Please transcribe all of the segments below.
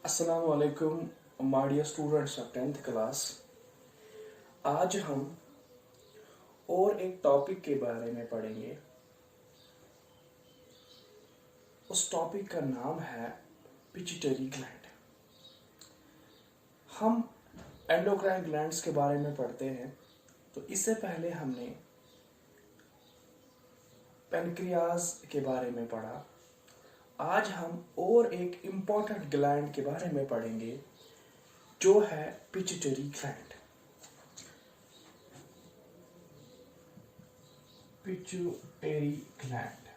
अस्सलाम वालेकुम my dear students of 10th class. आज हम और एक टॉपिक के बारे में पढ़ेंगे। उस टॉपिक का नाम है पिट्यूटरी ग्लैंड। हम एंडोक्राइन ग्लैंड्स के बारे में पढ़ते हैं, तो इससे पहले हमने पेनक्रियाज के बारे में पढ़ा। आज हम और एक इम्पॉर्टेंट ग्लैंड के बारे में पढ़ेंगे जो है pituitary gland. Pituitary gland,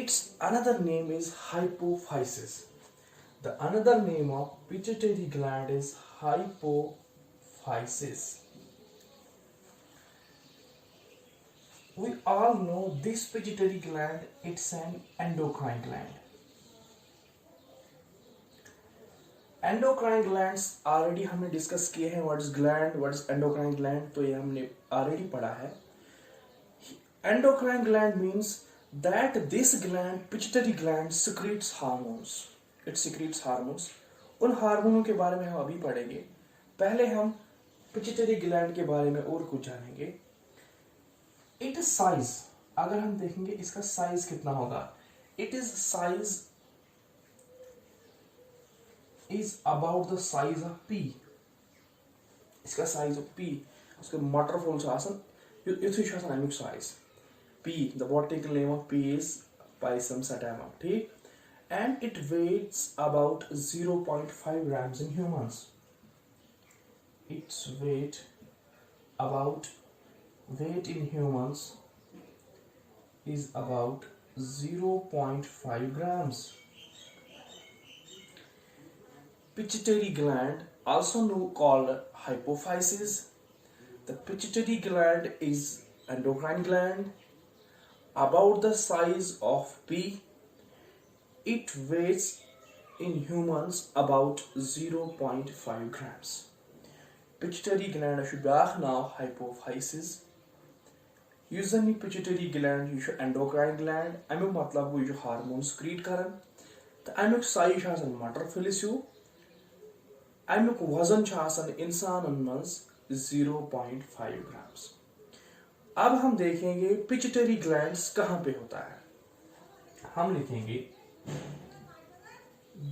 its another name is hypophysis. The another name of pituitary gland is hypophysis. We all know this pituitary gland, it's an endocrine gland. Endocrine glands already हमने discuss किए हैं। What is gland, what is endocrine gland, तो ये हमने already पढ़ा है। Endocrine gland means that this gland, pituitary gland, secretes hormones. It secretes hormones. उन हार्मोनों के बारे में हम अभी पढ़ेंगे। पहले हम पिट्यूटरी ग्लैंड के बारे में और कुछ जानेंगे। इट इज साइज, अगर हम देखेंगे इसका साइज कितना होगा, it is size is about the size of pea. इसका size of pea, उसके waterfall से आसन युद्ध शासन Amik size pea. The botanical name of pea is Pisum sativum. ठीक, and it weighs about 0.5 grams in humans. Its weight in humans is about 0.5 grams. Pituitary gland, also called hypophysis. The pituitary gland is endocrine gland about the size of pea. It weighs in humans about 0.5 grams. Pituitary gland is now hypophysis. Usually pituitary gland is endocrine gland. Amik मतलब वो जो hormone secrete करन, तो Amik size आसन मटर फिलिस्यू। अमिक वजन इंसान मज 0.5 grams. अब हम देखेंगे पिट्यूटरी ग्लैंड्स कहां पे होता है। हम लिखेंगे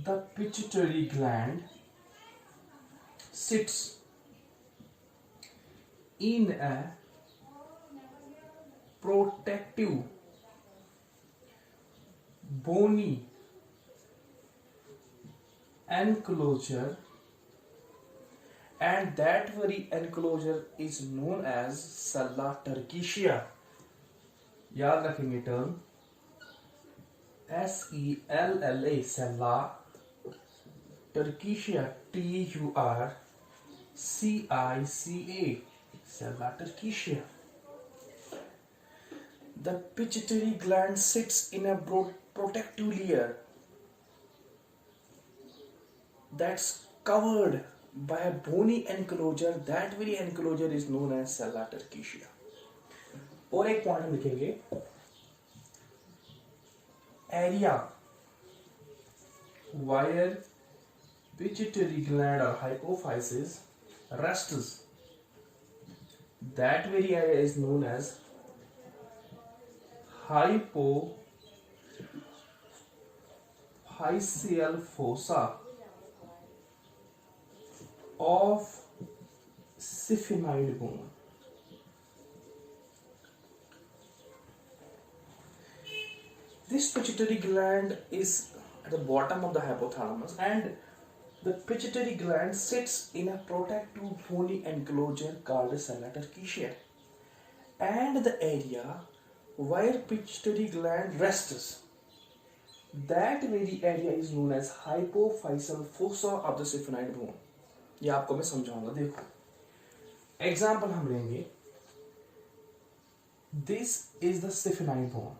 the pituitary gland sits in a protective bony enclosure, and that very enclosure is known as sella turcica. याद रखेंगे term SELLA, sella turcica, TURCICA, sella turcica. The pituitary gland sits in a protective layer that's covered by a bony enclosure. That very enclosure is known as sella turcica. और एक point लिखेंगे, area where pituitary gland or hypophysis rests, that very area is known as hypophyseal fossa of sphenoid bone. This pituitary gland is at the bottom of the hypothalamus, and the pituitary gland sits in a protective bony enclosure called sella turcica, and the area where pituitary gland rests, that very area is known as hypophyseal fossa of the sphenoid bone. ये आपको मैं समझाऊंगा। देखो example हम लेंगे, this is the sphenoid bone.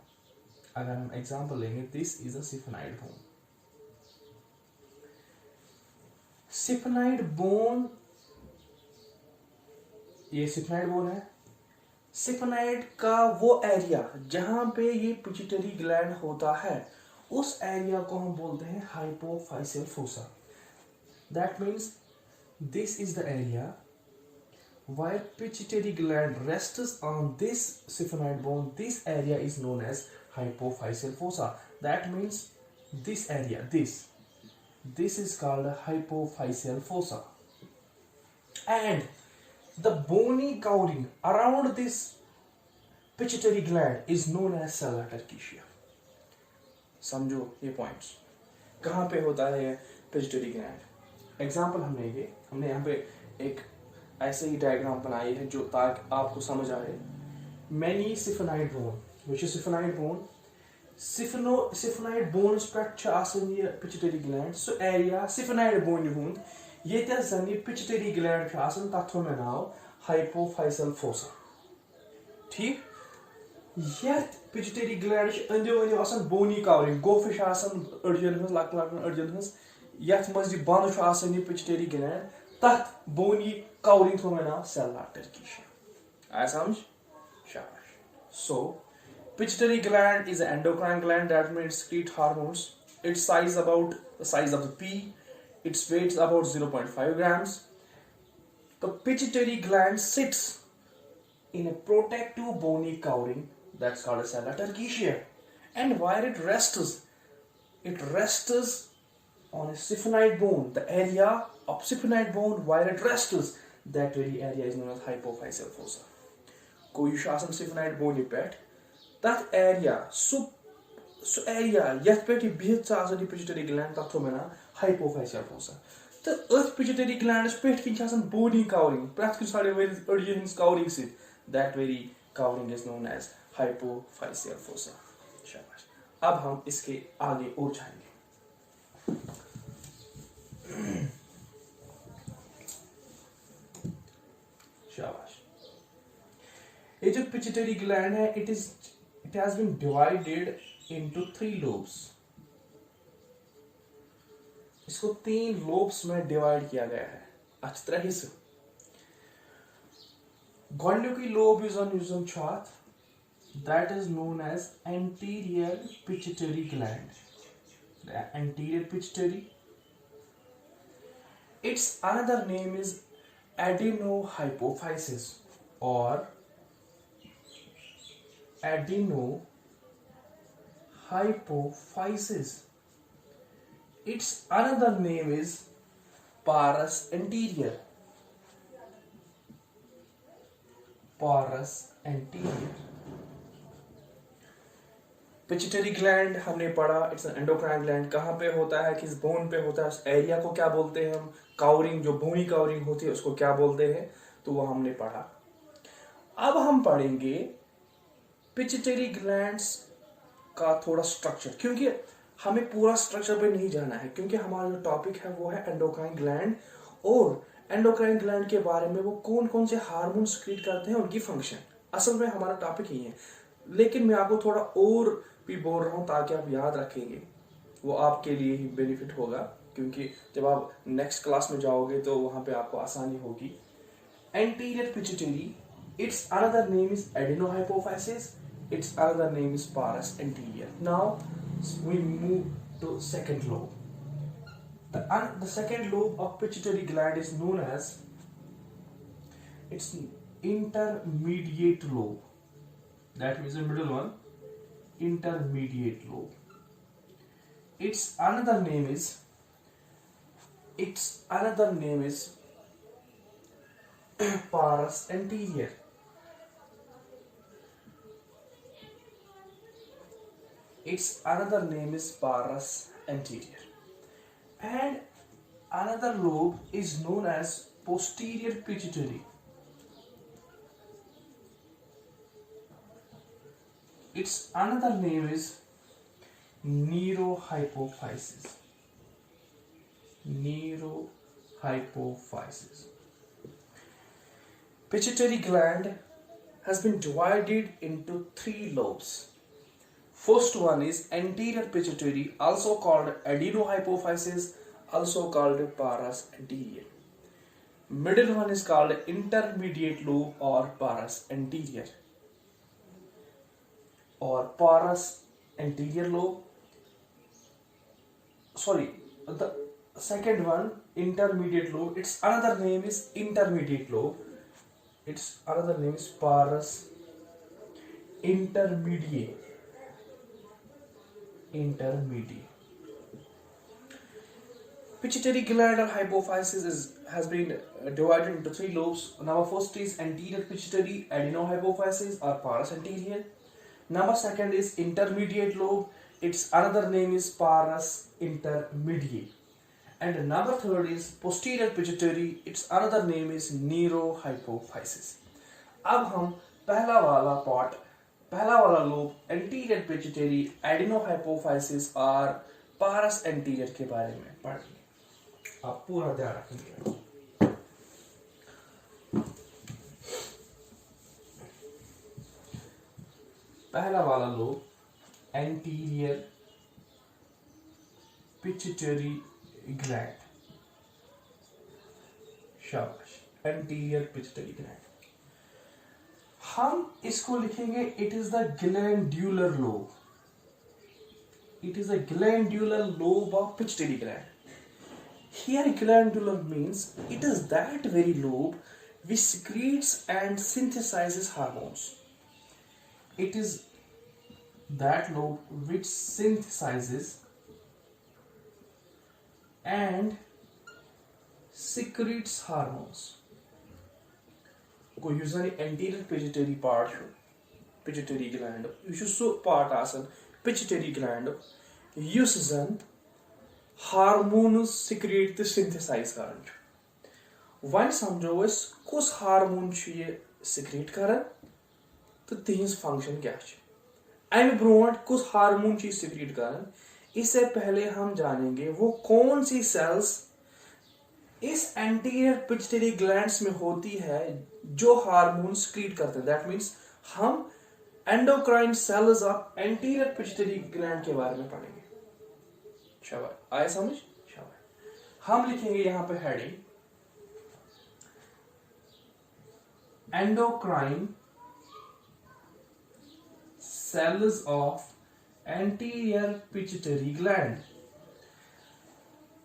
अगर हम example लेंगे, this is the sphenoid bone. Sphenoid bone, ये सिफेनाइड बोन है। सिफेनाइड का वो एरिया जहां पे ये पिट्यूटरी ग्लैंड होता है, उस एरिया को हम बोलते हैं hypophyseal fossa. That means this is the area where pituitary gland rests on this sphenoid bone. This area is known as hypophyseal fossa. That means this area, this is called hypophyseal fossa. And the bony covering around this pituitary gland is known as sella turcica. समझो ये points. कहाँ पे होता है pituitary gland? Example हमने यहाँ पे एक ऐसे ही डायग्राम बनाई है जो ताकि आपको समझ आए. Many sphenoid bone, which is sphenoid bone, sphenoid bones पेट छ आसन ये pituitary gland. So area sphenoid bone हुंद ये जन ये पिट्यूटरी ग्लैंड छ आसन तथ थो मे नाव हाइपोफाइसल फोसा. ठीक. यथ पिट्यूटरी ग्लैंड अंदो अंदो आसन बोनी कवरिंग, गोफिश आसन अड़जन हज लक लक अड़जन हज, यथ मज बंद छ आसन ये पिट्यूटरी ग्लैंड तथ बोनी covering through my now sella turcica. I समझ? शाबाश. So pituitary gland is an endocrine gland that may secrete hormones. Its size about the size of the pea. Its weight is about 0.5 grams. The pituitary gland sits in a protective bony covering that's called a sella turcica. And where it rests on a sphenoid bone. The area of sphenoid bone where it rests, that very area is known as hypophyseal fossa. कोई शासन sphenoid bone पेट तथ area सु area यथ पेट बिहित आसन pituitary gland तथ मे ना hypophyseal fossa. तो अथ pituitary gland पेट किन आसन bony covering प्रथ कुछ सारे वेरी अड़जन covering से, that very covering is known as hypophyseal fossa. शाबाश. अब हम इसके आगे और जाएंगे. शाबाश. ये जो पिट्यूटरी ग्लैंड है it has been divided into 3 lobes. इसको 3 lobes में डिवाइड किया गया है. अच्छी तरह से गोल्डुकी lobe is on usum chart that is known as anterior pituitary gland. The anterior pituitary. Its another name is adenohypophysis or adenohypophysis. Its another name is parus anterior. Pituitary gland हमने पढ़ा. It's an endocrine gland. कहाँ पे होता है, किस bone पे होता है, उस एरिया को क्या बोलते हैं हम, कवरिंग जो बोनी कवरिंग होती है उसको क्या बोलते हैं, तो वो हमने पढ़ा. अब हम पढ़ेंगे पिट्यूटरी ग्लैंड्स का थोड़ा स्ट्रक्चर, क्योंकि हमें पूरा स्ट्रक्चर पे नहीं जाना है, क्योंकि हमारा जो टॉपिक है वो है एंडोक्राइन ग्लैंड. और एंडोक्राइन ग्लैंड के बारे में वो कौन कौन से हार्मोन सीक्रेट करते हैं, उनकी फंक्शन, असल में हमारा टॉपिक ही है. लेकिन मैं आपको थोड़ा और भी बोल रहा हूँ ताकि आप याद रखेंगे, वो आपके लिए ही बेनिफिट होगा, क्योंकि जब आप नेक्स्ट क्लास में जाओगे तो वहाँ पे आपको आसानी होगी. Anterior pituitary, it's another name is adenohypophysis, it's another name is pars anterior. Now we move to second lobe. The second lobe of pituitary gland is known as its intermediate lobe. That means the middle one, intermediate lobe. Its another name is parus anterior. Its another name is parus anterior. And another lobe is known as posterior pituitary. Its another name is neurohypophysis. Pituitary gland has been divided into 3 lobes. First one is anterior pituitary, also called adenohypophysis, also called parus anterior. Middle one is called intermediate lobe or parus anterior or parus anterior lobe. sorry, the second one, intermediate lobe, its another name is intermediate lobe, its another name is parus intermediate. Pituitary gland or hypophysis has been divided into three lobes. Number first is anterior pituitary adenohypophysis or parus anterior. Number second is intermediate lobe. Its another name is parus intermediate. And number third is posterior pituitary. Its another name is neurohypophysis. अब हम पहला वाला lobe anterior pituitary एडिनोहाइपोफाइसिस और पारस anterior के बारे में पढ़ेंगे। आप पूरा ध्यान रखेंगे। पहला वाला लोब एंटीरियर पिट्यूटरी ग्लैंड, शाबाश, एंटीरियर पिट्यूटरी ग्लैंड। हम इसको लिखेंगे it is the glandular lobe, it is a glandular lobe of pituitary gland. Here glandular means it is that very lobe which secretes and synthesizes hormones. It is that lobe which synthesizes and secretes hormones. Go usually anterior pituitary part, pituitary gland. You should so part asan pituitary gland yus zan hormones secrete the synthesize करन। वन समझो अस कुस hormone ये secrete करन तो तिहंज function क्या है। अमि ब्रोंट कुस हार्मोन secrete करन, इससे पहले हम जानेंगे वो कौन सी सेल्स इस एंटीरियर पिट्यूटरी ग्लैंड्स में होती है जो हार्मोन secrete करते हैं। दैट मीन्स हम endocrine cells of anterior pituitary gland के बारे में पढ़ेंगे। शाबाश, आया समझ? शाबाश। हम लिखेंगे यहां पे heading endocrine cells of anterior pituitary gland,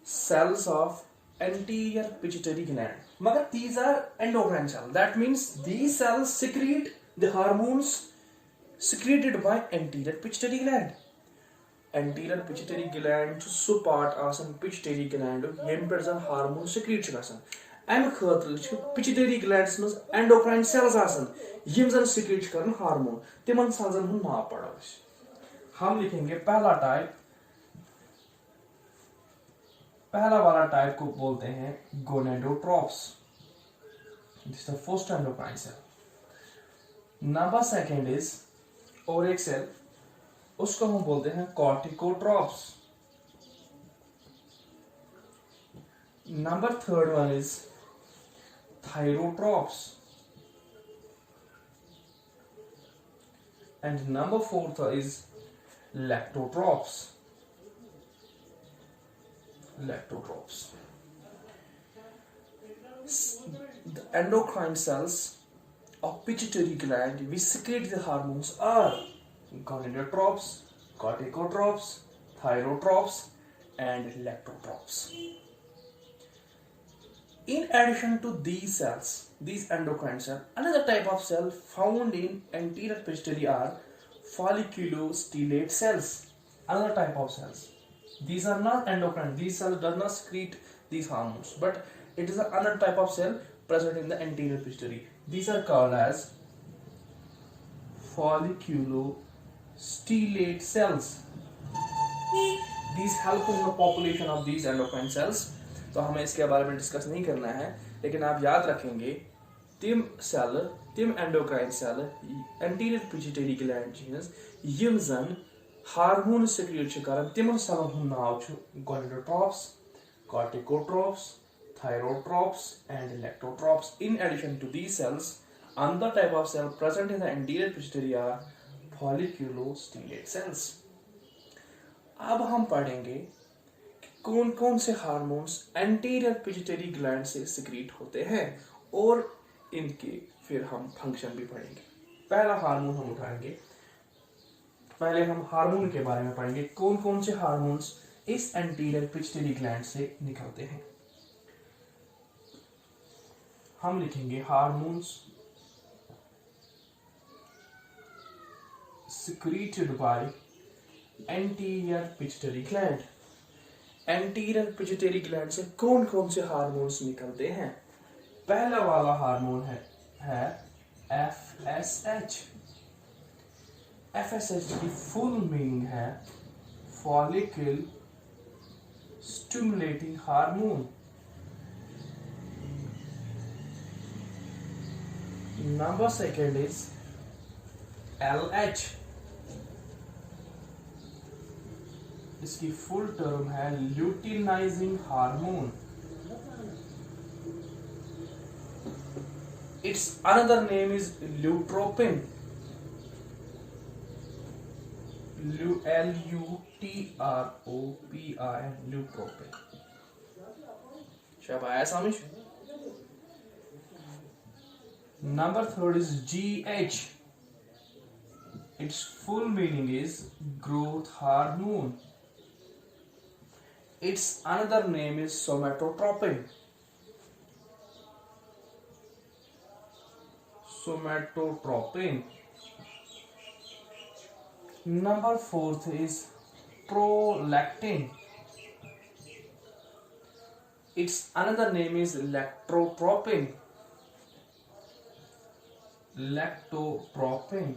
cells of anterior pituitary gland. Magar these are endocrine cells. That means these cells secrete the hormones secreted by anterior pituitary gland. Anterior pituitary gland su part asan pituitary gland yem per zan hormone secrete gasan। am khatir ch pituitary glands mans endocrine cells asan yem zan secrete karan hormone, timan cells hun naam pada us। हम लिखेंगे पहला type, पहला वाला type को बोलते हैं gonadotrophs, this is the first endocrine cell. Number second is और एक सेल, उसको हम बोलते हैं corticotrophs. Number third one is thyrotrophs and number fourth is lactotrophs. The endocrine cells of pituitary gland which secrete the hormones are gonadotrophs, corticotrophs, thyrotrophs and lactotrophs. In addition to these cells, these endocrine cells, another type of cell found in anterior pituitary are folliculostellate cells. Another type of cells. These are not endocrine. These cells does not secrete these hormones, but it is another type of cell present in the anterior pituitary. These are called as folliculostellate cells. These help in the population of these endocrine cells. तो हमें इसके बारे में discuss नहीं करना है, लेकिन आप याद रखेंगे तिम सेल, तिम endocrine cell anterior pituitary gland जीनस यम जन हार्मोन secrete करन तिमन सेलन हुन नाव छु गोनेडोट्रोप्स, corticotrophs, thyrotrophs and lactotrophs. In addition to these cells, another type of cell present in the anterior pituitary are folliculostellate cells. अब हम पढ़ेंगे कि कौन कौन से हार्मोन्स एंटीरियर पिट्यूटरी ग्लैंड से secrete होते हैं और इनके फिर हम फंक्शन भी पढ़ेंगे। पहला हार्मोन हम उठाएंगे, पहले हम हार्मोन के बारे में पढ़ेंगे कौन कौन से हार्मोन्स इस एंटीरियर पिट्यूटरी ग्लैंड से निकलते हैं। हम लिखेंगे hormones secreted by anterior pituitary gland। Anterior pituitary gland से कौन कौन से हार्मोन्स निकलते हैं? पहला वाला हार्मोन है FSH। FSH की फुल मीनिंग है follicle stimulating hormone. Number second is LH। इसकी फुल टर्म है luteinizing hormone. It's another name is lutropin. LUTROPIN, lutropin. शायद आया समझ। Number third is GH। Its full meaning is growth hormone. Its another name is somatotropin. Somatotropin. Number fourth is prolactin. Its another name is lactotropin. Lactotropin.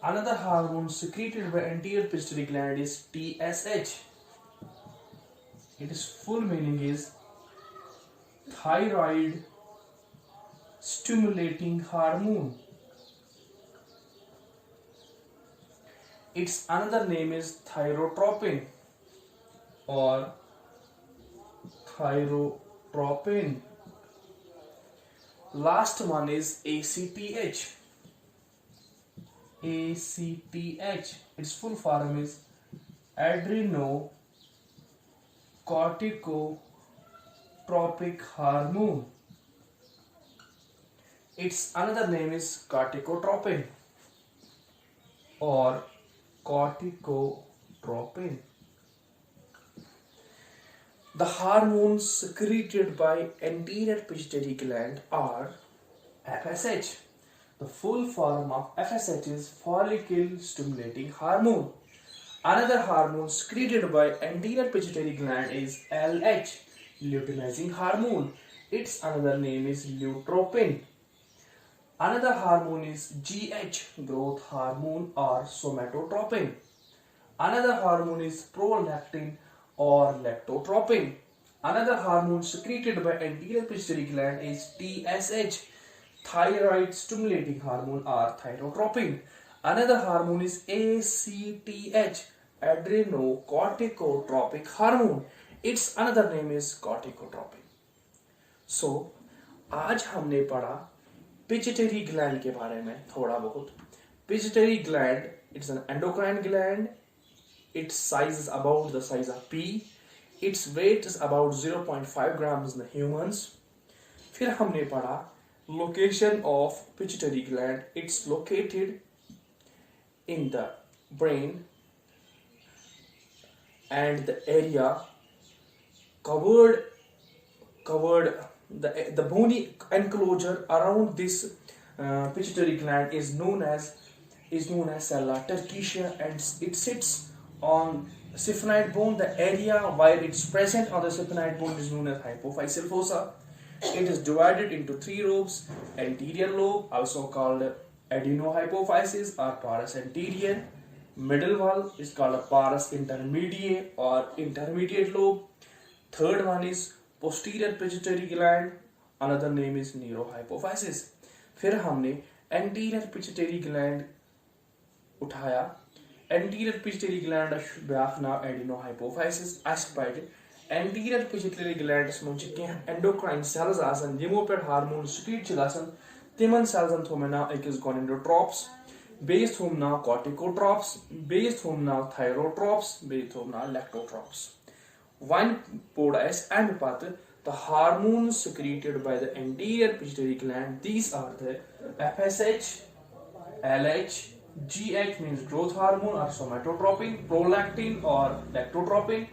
Another hormone secreted by anterior pituitary gland is TSH. Its full meaning is thyroid stimulating hormone. Its another name is thyrotropin or thyrotropin. Last one is ACTH. ACTH. Its full form is adrenocorticotropic hormone. Its another name is corticotropin or corticotropin. The hormones secreted by anterior pituitary gland are FSH. The full form of FSH is follicle stimulating hormone. Another hormone secreted by anterior pituitary gland is LH, luteinizing hormone. Its another name is lutropin. Another hormone is GH, growth hormone or somatotropin. Another hormone is prolactin or lactotropin. Another hormone secreted by anterior pituitary gland is TSH, thyroid stimulating hormone or thyrotropin. Another hormone is ACTH, adrenocorticotropic hormone. Its another name is corticotropin. So, आज हमने पढ़ा pituitary gland के बारे में थोड़ा बहुत। Pituitary gland, it's an endocrine gland. Its size is about the size of pea. Its weight is about 0.5 grams in the humans. फिर हमने पढ़ा location of pituitary gland. It's located in the brain and the area covered the bony enclosure around this pituitary gland is known as sella turcica, and it sits on syphenoid bone. The area where it's present on the syphenoid bone is known as hypophyseal fossa. It is divided into three lobes. Anterior lobe, also called adenohypophysis or pars anterior. Middle one is called a pars intermediate or intermediate lobe. Third one is posterior pituitary gland. Another name is neurohypophysis. फिर हमने anterior pituitary gland उठाया. Anterior pituitary gland بیٛاکھ ناو adenohypophysis. اَسہِ پَرِ anterior pituitary gland منٛز چھِ کینٛہہ endocrine cells آسان یِمو پٮ۪ٹھ ہارمون سِکریٹ چھِ گژھان. تِمن سیلزن تھوٚو مےٚ ناو أکِس گونڈوٹروپس, بیٚیِس تھوٚوم ناو کارٹِکوٹروپس, بیٚیِس تھوٚوم ناو تھایروٹروپس, بیٚیہِ تھوٚوم ناو لیکٹوٹروپس. وۄنۍ پوٚر اَسہِ اَمہِ پتہٕ the hormones secreted by the anterior pituitary gland. These are the FSH, LH, GH means growth hormone or somatotropin, prolactin or lactotropin,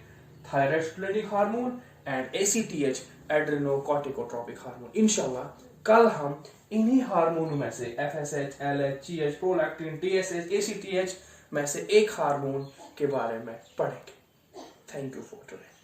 thyroid hormone, and ACTH adrenocorticotropic hormone. इंशाल्लाह कल हम इन्हीं हार्मोन में से FSH, LH, GH, prolactin, TSH, ACTH में से एक hormone के बारे में पढ़ेंगे. Thank you for today.